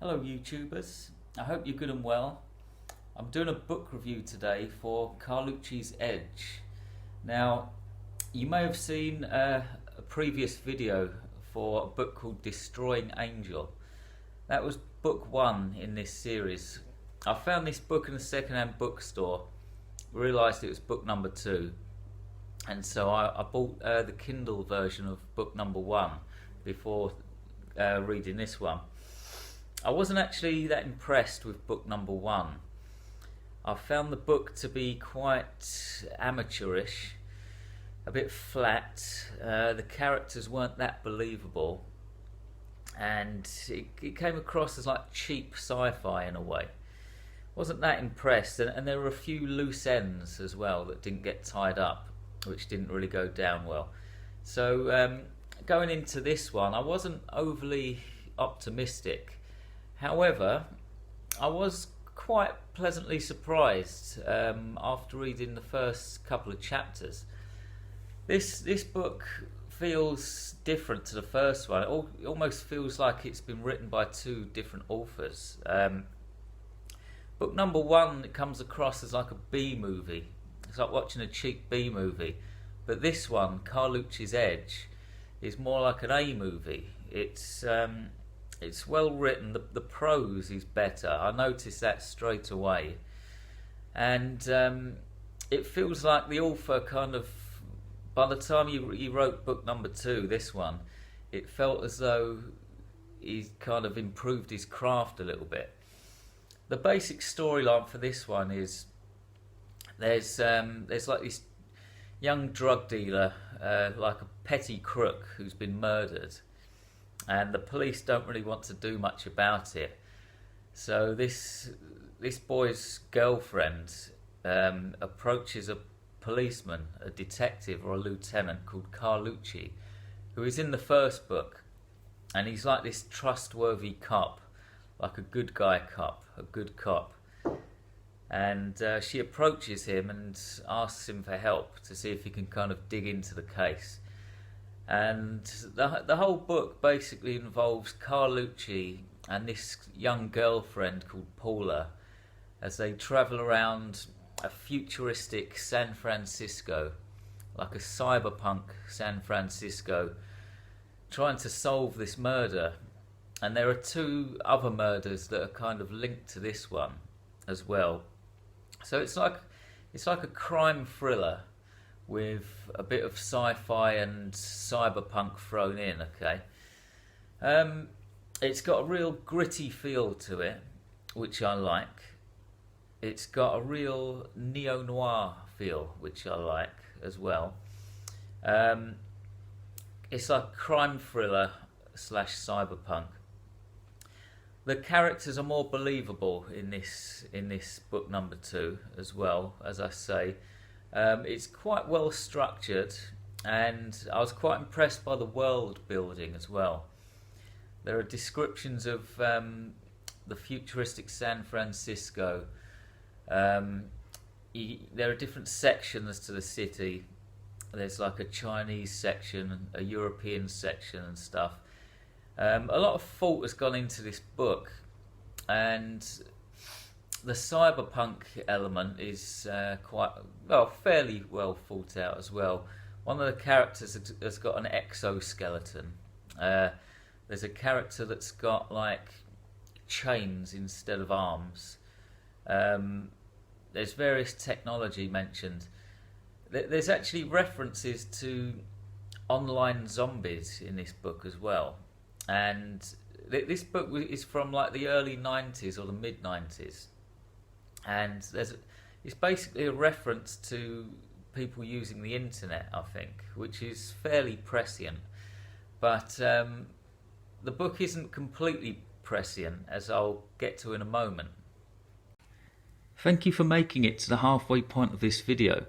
Hello YouTubers, I hope you're good and well. I'm doing a book review today for Carlucci's Edge. Now, you may have seen a previous video for a book called Destroying Angel. That was book one in this series. I found this book in a second-hand bookstore, realised it was book number two, and so I bought the Kindle version of book number one before reading this one. I wasn't actually that impressed with book number one. I found the book to be quite amateurish, a bit flat. The characters weren't that believable, and it came across as like cheap sci-fi in a way. Wasn't that impressed, and there were a few loose ends as well that didn't get tied up, which didn't really go down well. So going into this one, I wasn't overly optimistic. However, I was quite pleasantly surprised after reading the first couple of chapters. This book feels different to the first one. It almost feels like it's been written by two different authors. Book number one, it comes across as like a B movie. It's like watching a cheap B movie. But this one, Carlucci's Edge, is more like an A movie. It's well written. The prose is better. I noticed that straight away, and it feels like the author kind of, by the time he wrote book number two, this one, it felt as though he kind of improved his craft a little bit. The basic storyline for this one is there's like this young drug dealer, like a petty crook who's been murdered. And the police don't really want to do much about it. So this boy's girlfriend approaches a policeman, a detective or a lieutenant called Carlucci, who is in the first book, and he's like this trustworthy cop, like a good guy cop, a good cop. And she approaches him and asks him for help to see if he can kind of dig into the case. And the whole book basically involves Carlucci and this young girlfriend called Paula as they travel around a futuristic San Francisco, like a cyberpunk San Francisco, trying to solve this murder. And there are two other murders that are kind of linked to this one as well. So it's like a crime thriller with a bit of sci-fi and cyberpunk thrown in, okay? It's got a real gritty feel to it, which I like. It's got a real neo-noir feel, which I like as well. It's like a crime thriller / cyberpunk. The characters are more believable in this book number two as well, as I say. It's quite well structured, and I was quite impressed by the world building as well. There are descriptions of the futuristic San Francisco. There are different sections to the city. There's like a Chinese section, a European section and stuff. A lot of thought has gone into this book, and the cyberpunk element is fairly well thought out as well. One of the characters has got an exoskeleton. There's a character that's got like chains instead of arms. There's various technology mentioned. There's actually references to online zombies in this book as well. And this book is from like the early 90s or the mid 90s. And it's basically a reference to people using the internet, I think, which is fairly prescient. But the book isn't completely prescient, as I'll get to in a moment. Thank you for making it to the halfway point of this video.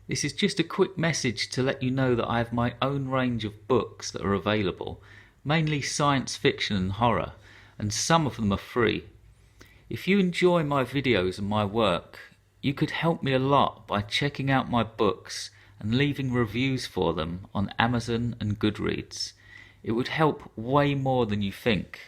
This is just a quick message to let you know that I have my own range of books that are available, mainly science fiction and horror, and some of them are free. If you enjoy my videos and my work, you could help me a lot by checking out my books and leaving reviews for them on Amazon and Goodreads. It would help way more than you think,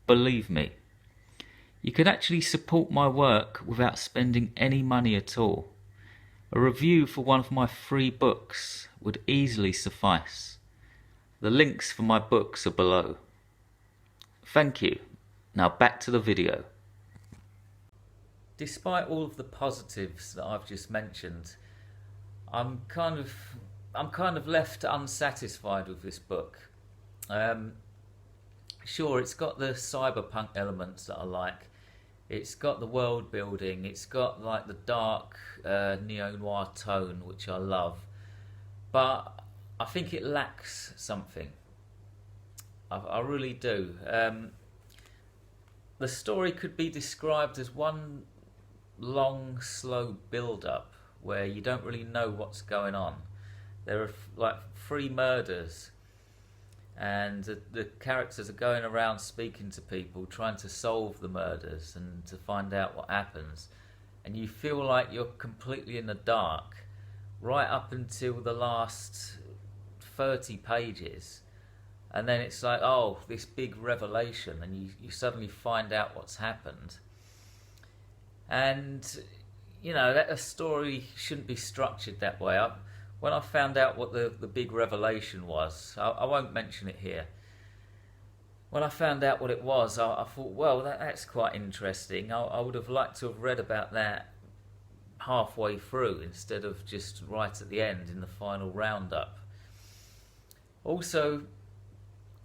believe me. You could actually support my work without spending any money at all. A review for one of my free books would easily suffice. The links for my books are below. Thank you. Now back to the video. Despite all of the positives that I've just mentioned, I'm kind of left unsatisfied with this book. Sure, it's got the cyberpunk elements that I like. It's got the world building. It's got like the dark neo-noir tone, which I love. But I think it lacks something. I really do. The story could be described as one long, slow build-up where you don't really know what's going on. There are like 3 murders, and the characters are going around speaking to people, trying to solve the murders and to find out what happens. And you feel like you're completely in the dark right up until the last 30 pages. And then it's like, oh, this big revelation, and you suddenly find out what's happened. And, you know, that a story shouldn't be structured that way. When I found out what the big revelation was, I won't mention it here. When I found out what it was, I thought, well, that's quite interesting. I would have liked to have read about that halfway through instead of just right at the end in the final roundup. Also,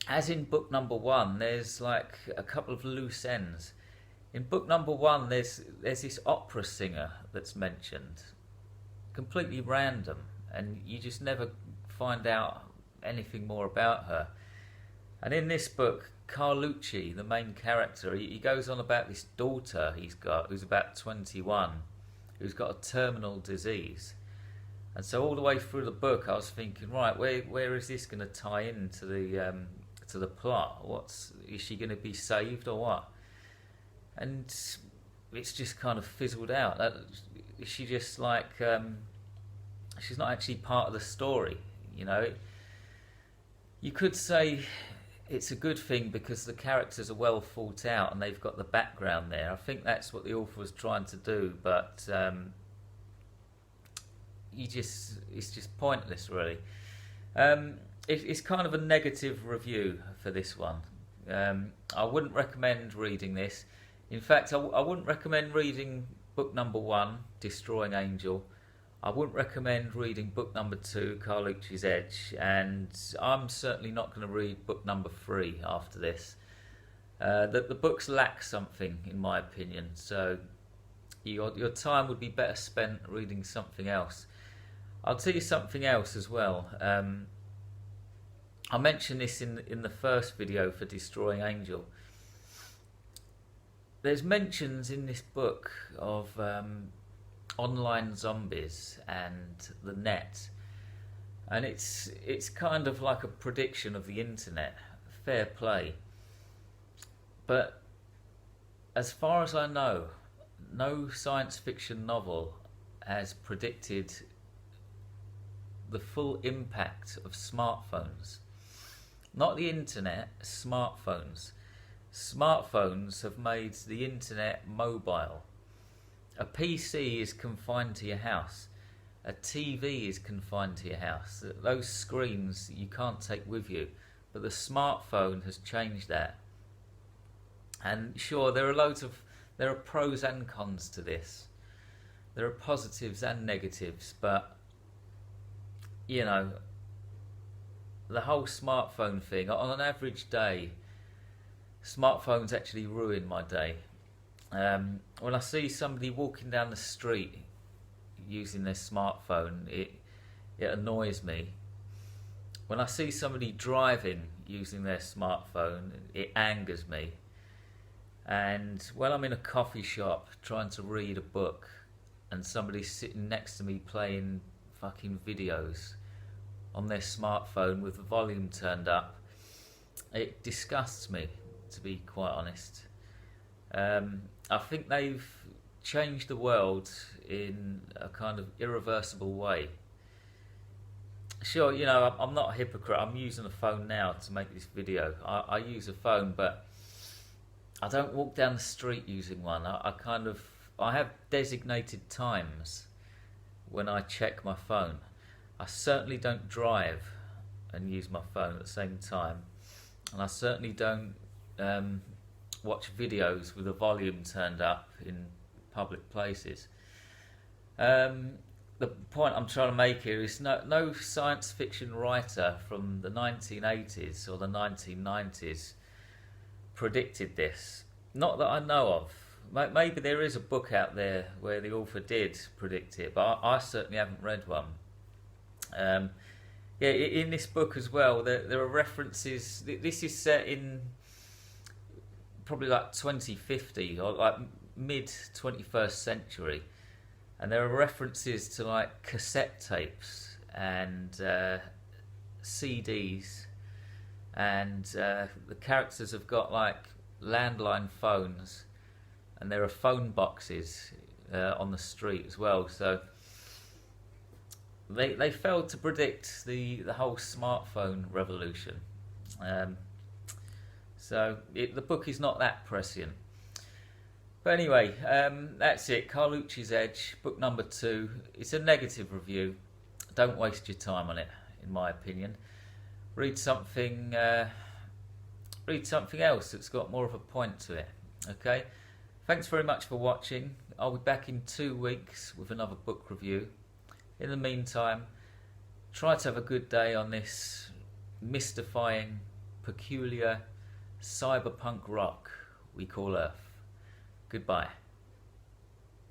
as in book number 1, there's like a couple of loose ends. In book number 1, there's this opera singer that's mentioned, completely random, and you just never find out anything more about her. And in this book, Carlucci, the main character, he goes on about this daughter he's got, who's about 21, who's got a terminal disease. And so all the way through the book, I was thinking, right, where is this going to tie into the plot? Is she going to be saved or what? And it's just kind of fizzled out. She just like she's not actually part of the story, you know. You could say it's a good thing because the characters are well thought out and they've got the background there. I think that's what the author was trying to do, but it's just pointless, really. It's kind of a negative review for this one. I wouldn't recommend reading this. In fact, I wouldn't recommend reading book number 1, Destroying Angel. I wouldn't recommend reading book number 2, Carlucci's Edge, and I'm certainly not going to read book number 3 after this. The books lack something, in my opinion, so your time would be better spent reading something else. I'll tell you something else as well. I mentioned this in the first video for Destroying Angel. There's mentions in this book of online zombies and the net, and it's kind of like a prediction of the internet. Fair play. But as far as I know, no science fiction novel has predicted the full impact of smartphones. Not the internet, smartphones. Smartphones have made the internet mobile. A PC is confined to your house. A TV is confined to your house. Those screens you can't take with you. But the smartphone has changed that. And sure, there are pros and cons to this. There are positives and negatives, but you know, the whole smartphone thing, on an average day, smartphones actually ruin my day. When I see somebody walking down the street using their smartphone, it annoys me. When I see somebody driving using their smartphone, it angers me. And when I'm in a coffee shop trying to read a book and somebody's sitting next to me playing fucking videos on their smartphone with the volume turned up, it disgusts me, to be quite honest. I think they've changed the world in a kind of irreversible way. Sure, you know, I'm not a hypocrite. I'm using a phone now to make this video. I use a phone, but I don't walk down the street using one. I have designated times when I check my phone. I certainly don't drive and use my phone at the same time, and I certainly don't watch videos with the volume turned up in public places. The point I'm trying to make here is no science fiction writer from the 1980s or the 1990s predicted this. Not that I know of. Maybe there is a book out there where the author did predict it, but I certainly haven't read one. Yeah, in this book as well, there are references. This is set in probably like 2050 or like mid 21st century, and there are references to like cassette tapes and CDs, and the characters have got like landline phones, and there are phone boxes on the street as well. So they failed to predict the whole smartphone revolution. So the book is not that prescient. But anyway, that's it. Carlucci's Edge, book number 2. It's a negative review. Don't waste your time on it, in my opinion. Read something else that's got more of a point to it. Okay? Thanks very much for watching. I'll be back in 2 weeks with another book review. In the meantime, try to have a good day on this mystifying, peculiar, cyberpunk rock we call Earth. Goodbye.